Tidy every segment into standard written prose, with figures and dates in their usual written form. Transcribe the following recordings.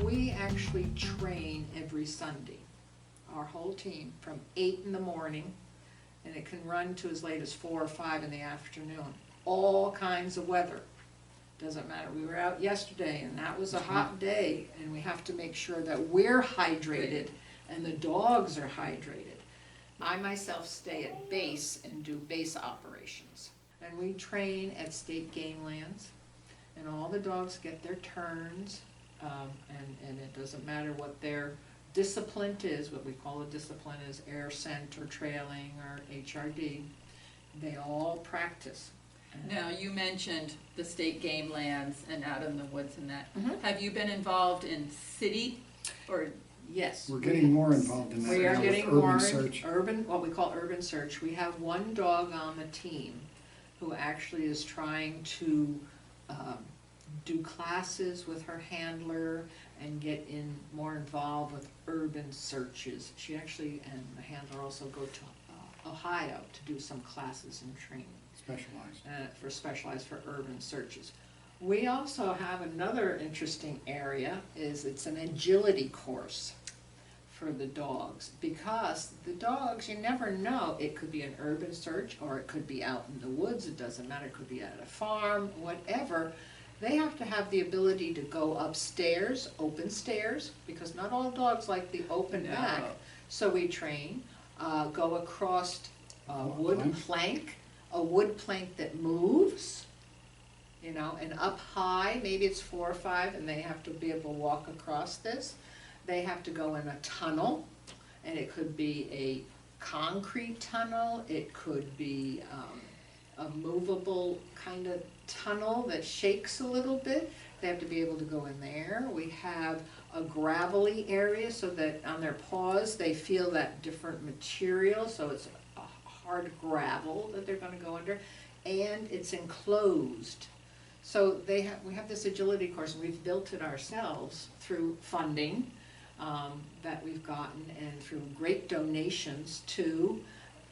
We actually train every Sunday, our whole team, from 8 in the morning, and it can run to as late as 4 or 5 in the afternoon. All kinds of weather. Doesn't matter. We were out yesterday, and that was a hot day, and we have to make sure that we're hydrated and the dogs are hydrated. I myself stay at base and do base operations. And we train at state game lands, and all the dogs get their turns, and it doesn't matter what their discipline is. What we call a discipline is air scent or trailing or HRD. They all practice. Now, you mentioned the state game lands and out in the woods and that. Mhm. Have you been involved in city or? Yes. We're getting more involved in that. We are now with getting urban more search. what we call urban search. We have one dog on the team who actually is trying to do classes with her handler and get more involved with urban searches. She actually and the handler also go to Ohio to do some classes and training. Specialized for urban searches. We also have another interesting area, it's an agility course for the dogs, because the dogs, you never know, it could be an urban search or it could be out in the woods, it doesn't matter, it could be at a farm, whatever. They have to have the ability to go upstairs, open stairs, because not all dogs like the open back. So we train, go across a wood plank that moves, and up high, maybe it's 4 or 5, and they have to be able to walk across this. They have to go in a tunnel, and it could be a concrete tunnel, it could be a movable kind of tunnel that shakes a little bit. They have to be able to go in there. We have a gravelly area so that on their paws they feel that different material, so it's hard gravel that they're going to go under, and it's enclosed. So we have this agility course, and we've built it ourselves through funding that we've gotten, and through great donations too,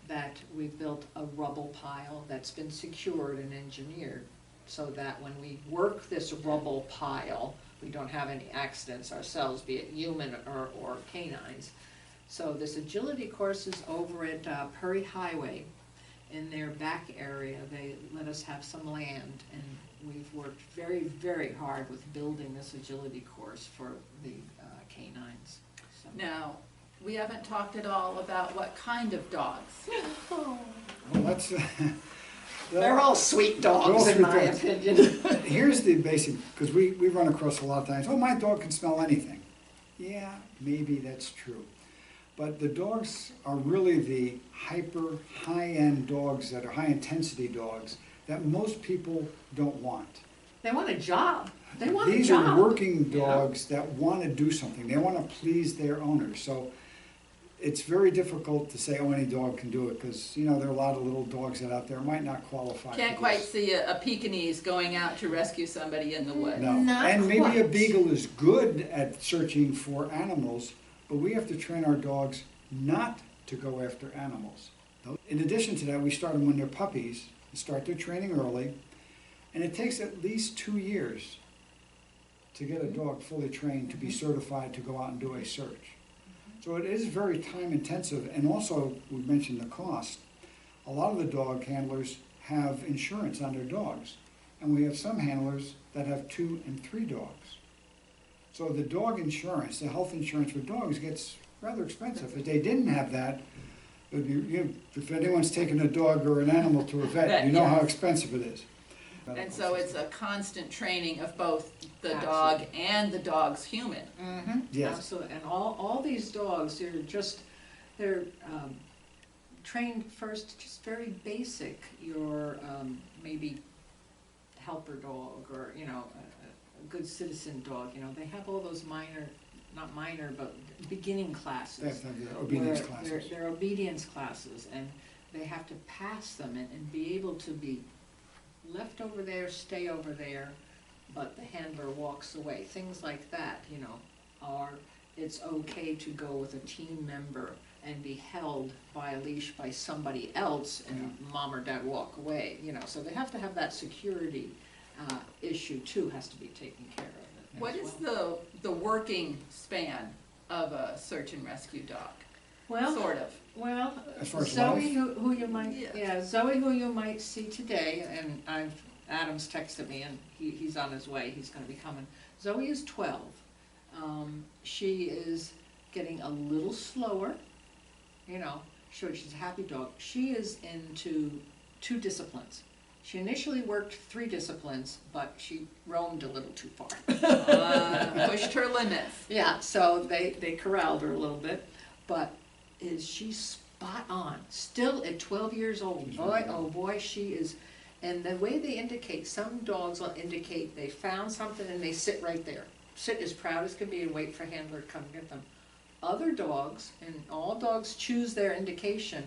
that we've built a rubble pile that's been secured and engineered, so that when we work this rubble pile, we don't have any accidents ourselves, be it human or canines. So this agility course is over at Prairie Highway in their back area. They let us have some land, and we've worked very, very hard with building this agility course for the canines. So. Now, we haven't talked at all about what kind of dogs. Well, that's they're all sweet dogs, in my opinion. Here's the basic, because we run across a lot of times, my dog can smell anything. Yeah, maybe that's true. But the dogs are really the hyper high-end dogs that are high-intensity dogs that most people don't want. They want a job. They want These a job. are working dogs that want to do something. They want to please their owners. So it's very difficult to say, any dog can do it, because, there are a lot of little dogs that out there might not qualify. Can't quite see a Pekingese going out to rescue somebody in the woods. No, and maybe a beagle is good at searching for animals, but we have to train our dogs not to go after animals. In addition to that, we start them when they're puppies, start their training early, and it takes at least 2 years to get a dog fully trained to be certified to go out and do a search. So it is very time intensive, and also we mentioned the cost. A lot of the dog handlers have insurance on their dogs, and we have some handlers that have 2 and 3 dogs. So the dog insurance, the health insurance for dogs, gets rather expensive. If they didn't have that, it would be, if anyone's taken a dog or an animal to a vet, you know how expensive it is. And so it's a constant training of both the Absolutely. dog and the dog's human. Mm-hmm. Yes. Absolutely. And all these dogs, they're trained first, just very basic. Your maybe helper dog, or a good citizen dog. They have all those not minor, but beginning classes. They have to have their obedience classes. They're obedience classes, and they have to pass them and be able to be left over there, stay over there, but the handler walks away. Things like that, or it's okay to go with a team member and be held by a leash by somebody else, and mom or dad walk away, so they have to have that security issue too, has to be taken care of. What is the working span of a search and rescue dog? Well, Sort of. well, As far as Zoe, life? who you might, Yeah. yeah, Zoe, who you might see today, and Adam's texted me, and he's on his way, he's gonna be coming. Zoe is 12. She is getting a little slower, you know, she's a happy dog. She is into 2 disciplines. She initially worked 3 disciplines, but she roamed a little too far. Pushed her limits. Yeah, so they corralled her a little bit, but she's spot on, still at 12 years old. She's Boy, really oh boy, she is, and the way they indicate, some dogs will indicate they found something and they sit right there. Sit as proud as can be and wait for handler to come get them. Other dogs, and all dogs choose their indication,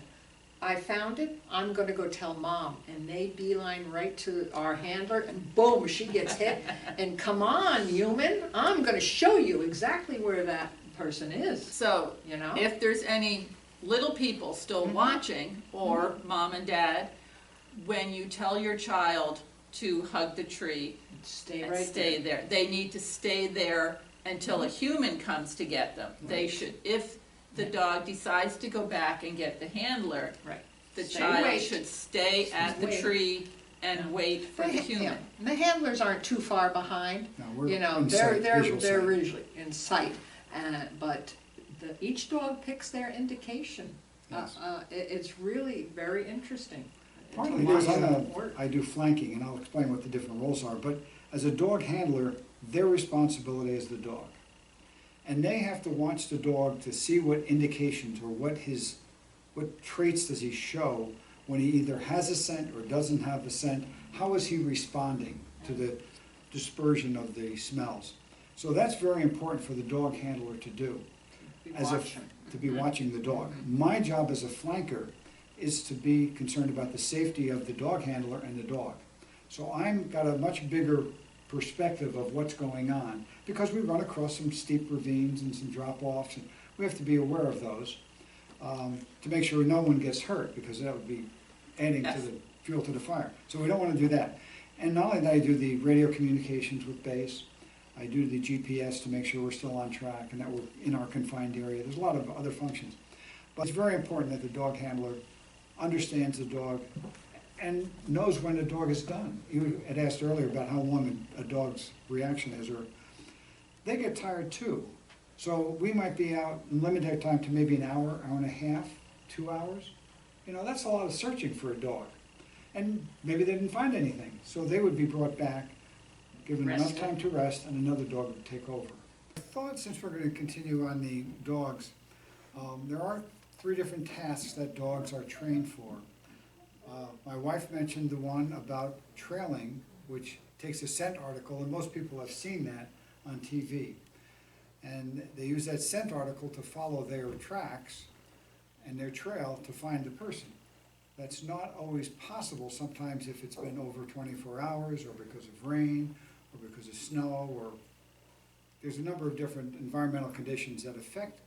I found it, I'm gonna go tell mom, and they beeline right to our handler, and boom, she gets hit, and come on, human, I'm gonna show you exactly where that person is, So, you know? if there's any little people still watching, or mom and dad, when you tell your child to hug the tree Stay and right stay there. there, they need to stay there until a human comes to get them. They should, if the dog decides to go back and get the handler, Right. the Stay child wait. should stay at the Wait. tree and Yeah. wait for the Yeah, human. and the handlers aren't too far behind, No, we're you know, in sight, visual they're sight. usually in sight, but each dog picks their indication. Yes. It's really very interesting. Part to of it is watch them work. I do flanking, and I'll explain what the different roles are, but as a dog handler, their responsibility is the dog. And they have to watch the dog to see what indications or what traits does he show when he either has a scent or doesn't have a scent. How is he responding to the dispersion of the smells? So that's very important for the dog handler to do, Be as a, watching. to be watching the dog. My job as a flanker is to be concerned about the safety of the dog handler and the dog. So I'm got a much bigger perspective of what's going on, because we run across some steep ravines and some drop-offs, and we have to be aware of those to make sure no one gets hurt, because that would be adding to Yes. the fuel to the fire. So we don't want to do that. And not only that, I do the radio communications with base. I do the GPS to make sure we're still on track and that we're in our confined area. There's a lot of other functions. But it's very important that the dog handler understands the dog and knows when the dog is done. You had asked earlier about how long a dog's reaction is, or they get tired too. So we might be out and limit their time to maybe an hour, hour and a half, 2 hours. You know, that's a lot of searching for a dog. And maybe they didn't find anything, so they would be brought back, given enough Rested. time to rest, and another dog would take over. I thought, since we're going to continue on the dogs, there are 3 different tasks that dogs are trained for. My wife mentioned the one about trailing, which takes a scent article, and most people have seen that on TV. And they use that scent article to follow their tracks and their trail to find the person. That's not always possible sometimes if it's been over 24 hours, or because of rain, or because of snow, or there's a number of different environmental conditions that affect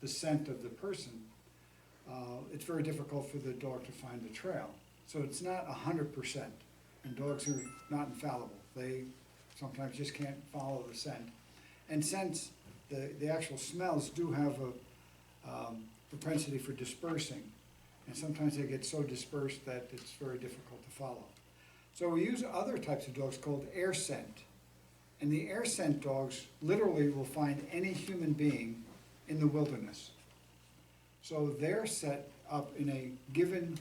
the scent of the person. It's very difficult for the dog to find the trail. So it's not 100%, and dogs are not infallible. They sometimes just can't follow the scent. And since the actual smells do have a propensity for dispersing, and sometimes they get so dispersed that it's very difficult to follow. So we use other types of dogs called air scent. And the air scent dogs literally will find any human being in the wilderness. So they're set up in a given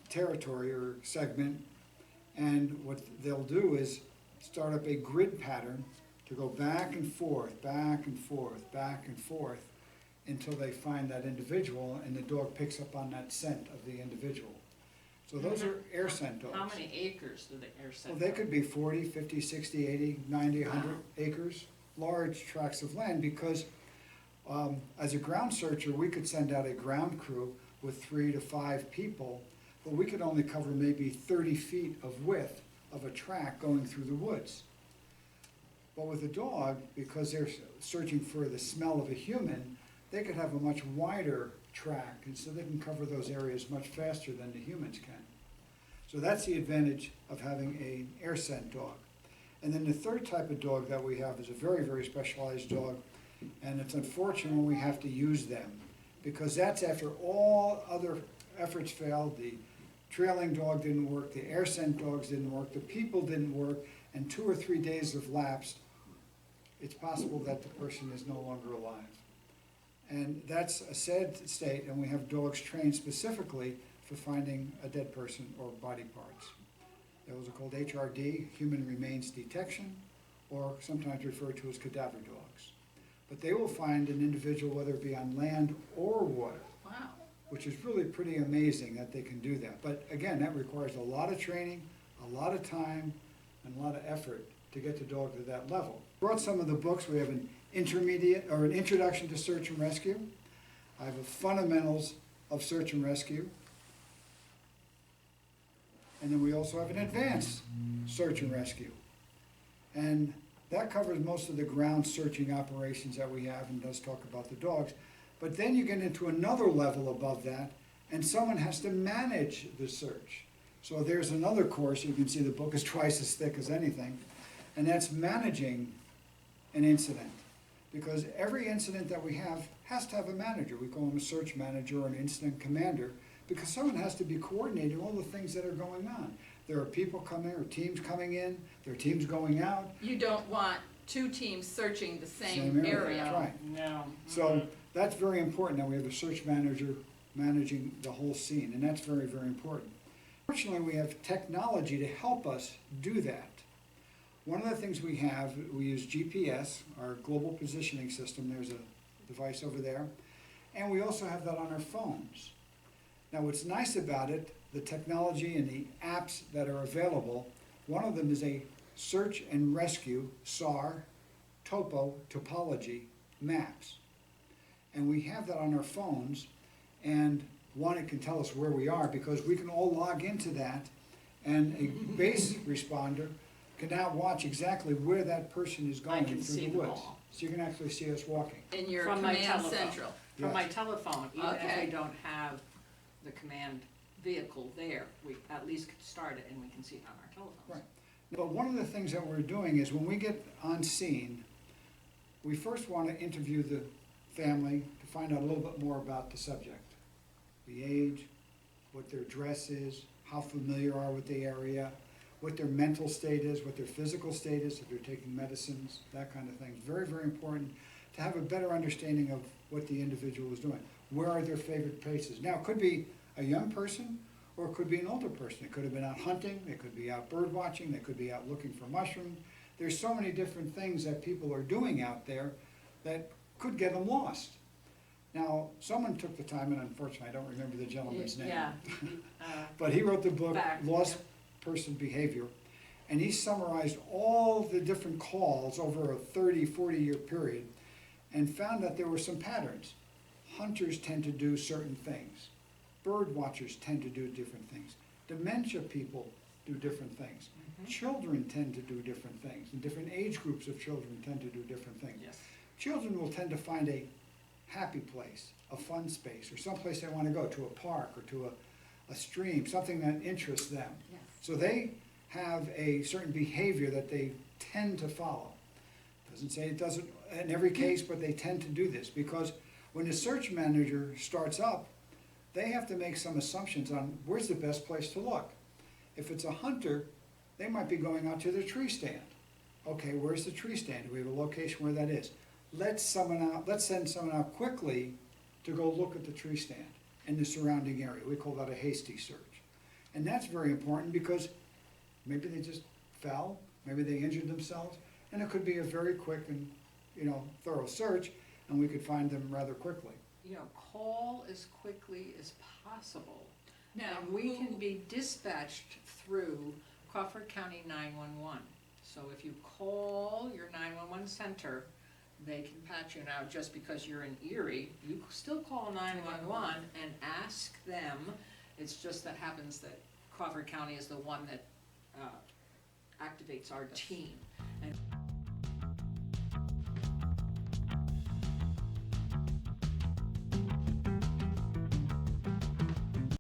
territory or segment, and what they'll do is start up a grid pattern to go back and forth, back and forth, back and forth, until they find that individual, and the dog picks up on that scent of the individual. So those are air scent dogs. How many acres do the air scent? Well, they could be 40, 50, 60, 80, 90, 100 acres, large tracts of land, because as a ground searcher, we could send out a ground crew with 3 to 5 people, but we could only cover maybe 30 feet of width of a track going through the woods. But with a dog, because they're searching for the smell of a human, they could have a much wider track, and so they can cover those areas much faster than the humans can. So that's the advantage of having an air scent dog. And then the third type of dog that we have is a very, very specialized dog, and it's unfortunate when we have to use them, because that's after all other efforts failed. The trailing dog didn't work, the air scent dogs didn't work, the people didn't work, and 2 or 3 days have lapsed. It's possible that the person is no longer alive. And that's a sad state, and we have dogs trained specifically for finding a dead person or body parts. Those are called HRD, human remains detection, or sometimes referred to as cadaver dogs. But they will find an individual, whether it be on land or water, Wow. which is really pretty amazing that they can do that. But again, that requires a lot of training, a lot of time, and a lot of effort to get the dog to that level. Brought some of the books. We have an intermediate, or an introduction to search and rescue. I have a fundamentals of search and rescue. And then we also have an advanced search and rescue. And that covers most of the ground searching operations that we have and does talk about the dogs. But then you get into another level above that, and someone has to manage the search. So there's another course. You can see the book is twice as thick as anything, and that's managing an incident. Because every incident that we have has to have a manager. We call him a search manager or an incident commander, because someone has to be coordinating all the things that are going on. There are people coming, or teams coming in, there are teams going out. You don't want 2 teams searching the same That's area. right. No. So that's very important, that we have a search manager managing the whole scene, and that's very, very important. Fortunately, we have technology to help us do that. One of the things we have, we use GPS, our global positioning system. There's a device over there. And we also have that on our phones. Now, what's nice about it, the technology and the apps that are available, one of them is a search and rescue, SAR, topology maps. And we have that on our phones, and one, it can tell us where we are, because we can all log into that, and a base responder can now watch exactly where that person is going can through see the them woods. all. So you can actually see us walking. In your From my command telephone. central. From my Yes. telephone, even if Okay. we don't have the command vehicle there, we at least could start it and we can see it on our telephones. Right. But one of the things that we're doing is when we get on scene, we first want to interview the family to find out a little bit more about the subject. The age, what their dress is, how familiar are with the area, what their mental state is, what their physical state is, if they're taking medicines, that kind of thing. It's very, very important to have a better understanding of what the individual is doing. Where are their favorite places? Now, it could be a young person, or it could be an older person. It could have been out hunting, they could be out bird watching, they could be out looking for mushrooms. There's so many different things that people are doing out there that could get them lost. Now, someone took the time, and unfortunately, I don't remember the gentleman's name. Yeah. But he wrote the book, Back, Lost yeah. Person Behavior, and he summarized all the different calls over a 30, 40-year period and found that there were some patterns. Hunters tend to do certain things. Bird watchers tend to do different things. Dementia people do different things. Children tend to do different things, and different age groups of children tend to do different things. Yes. Children will tend to find a happy place, a fun space, or someplace they want to go, to a park or to a stream, something that interests them. Yes. So they have a certain behavior that they tend to follow. Doesn't say it doesn't in every case, but they tend to do this, because when the search manager starts up, they have to make some assumptions on where's the best place to look. If it's a hunter, they might be going out to the tree stand. Okay, where's the tree stand? Do we have a location where that is? Let's send someone out quickly to go look at the tree stand and the surrounding area. We call that a hasty search. And that's very important, because maybe they just fell, maybe they injured themselves, and it could be a very quick and, thorough search, and we could find them rather quickly. Call as quickly as possible. Now, And we who- can be dispatched through Crawford County 911. So if you call your 911 center, they can patch you. Now, just because you're in Erie, you still call 911 and ask them. It's just that happens that Crawford County is the one that activates our team. And